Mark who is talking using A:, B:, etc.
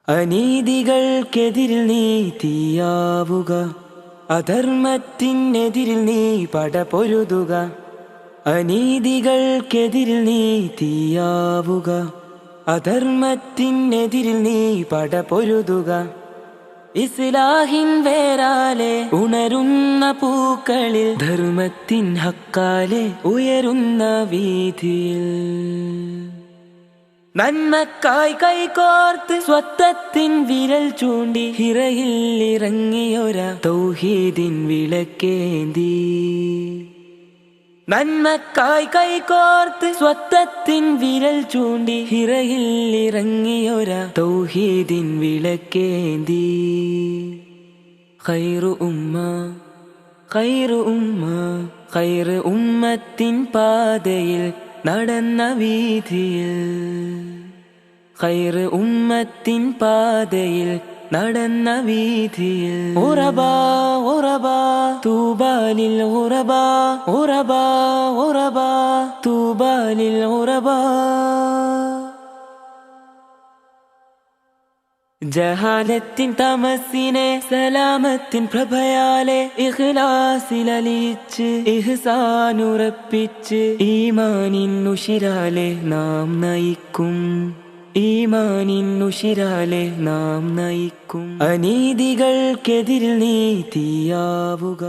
A: അനീതികൾക്കെതിരിൽ നീ തീയാവുക, അധർമ്മത്തിനെതിരിൽ നീ പടപൊരുതുക. അനീതികൾക്കെതിരിൽ നീ തീയാവുക, അധർമ്മത്തിനെതിരിൽ നീ പടപൊരുതുക. ഇസ്ലാഹിൻ വേരാലെ ഉണരുന്ന പൂക്കളിൽ, ധർമ്മത്തിൻ ഹക്കാലെ ഉയരുന്ന വീതിയിൽ, നന്മക്കായി കൈകോർത്ത് സ്വത്വത്തിൻ വിരൽ ചൂണ്ടി ഹിറയിൽ ഇറങ്ങിയൊര തൗഹീദിൻ വിളക്കേന്തി. നന്മക്കായി കൈകോർത്ത് സ്വത്വത്തിൻ വിരൽ ചൂണ്ടി ഹിറയിൽ ഇറങ്ങിയൊര തൗഹീദിൻ വിളക്കേന്തി. ഖൈറു ഉമ്മ, ഖൈറു ഉമ്മ, ഖൈറ് ഉമ്മത്തിൻ പാതയിൽ നടന്ന വീതിയിൽ, ഖൈറ് ഉമ്മത്തിൻ പാതയിൽ നടന്ന വീതിയിൽ. ഉറബാ ഉറബാ തൂബാലിൽ ഉറബാ, ഉറബാ ഉറബാ തൂബാലിൽ ഉറബാ. ജഹാലത്തിൻ തമസ്സിനെ സലാമത്തിൻ പ്രഭയാലെ ഇഖ്ലാസിലലിയിച്ച് ഇഹ്സാനുറപ്പിച്ച് ഈമാനിൻ ഉശിരാലെ നാം നയിക്കും, ഈമാനിൻ ഉശിരാലെ നാം നയിക്കും. അനീതികൾക്കെതിരിൽ നീ തീയാവുക,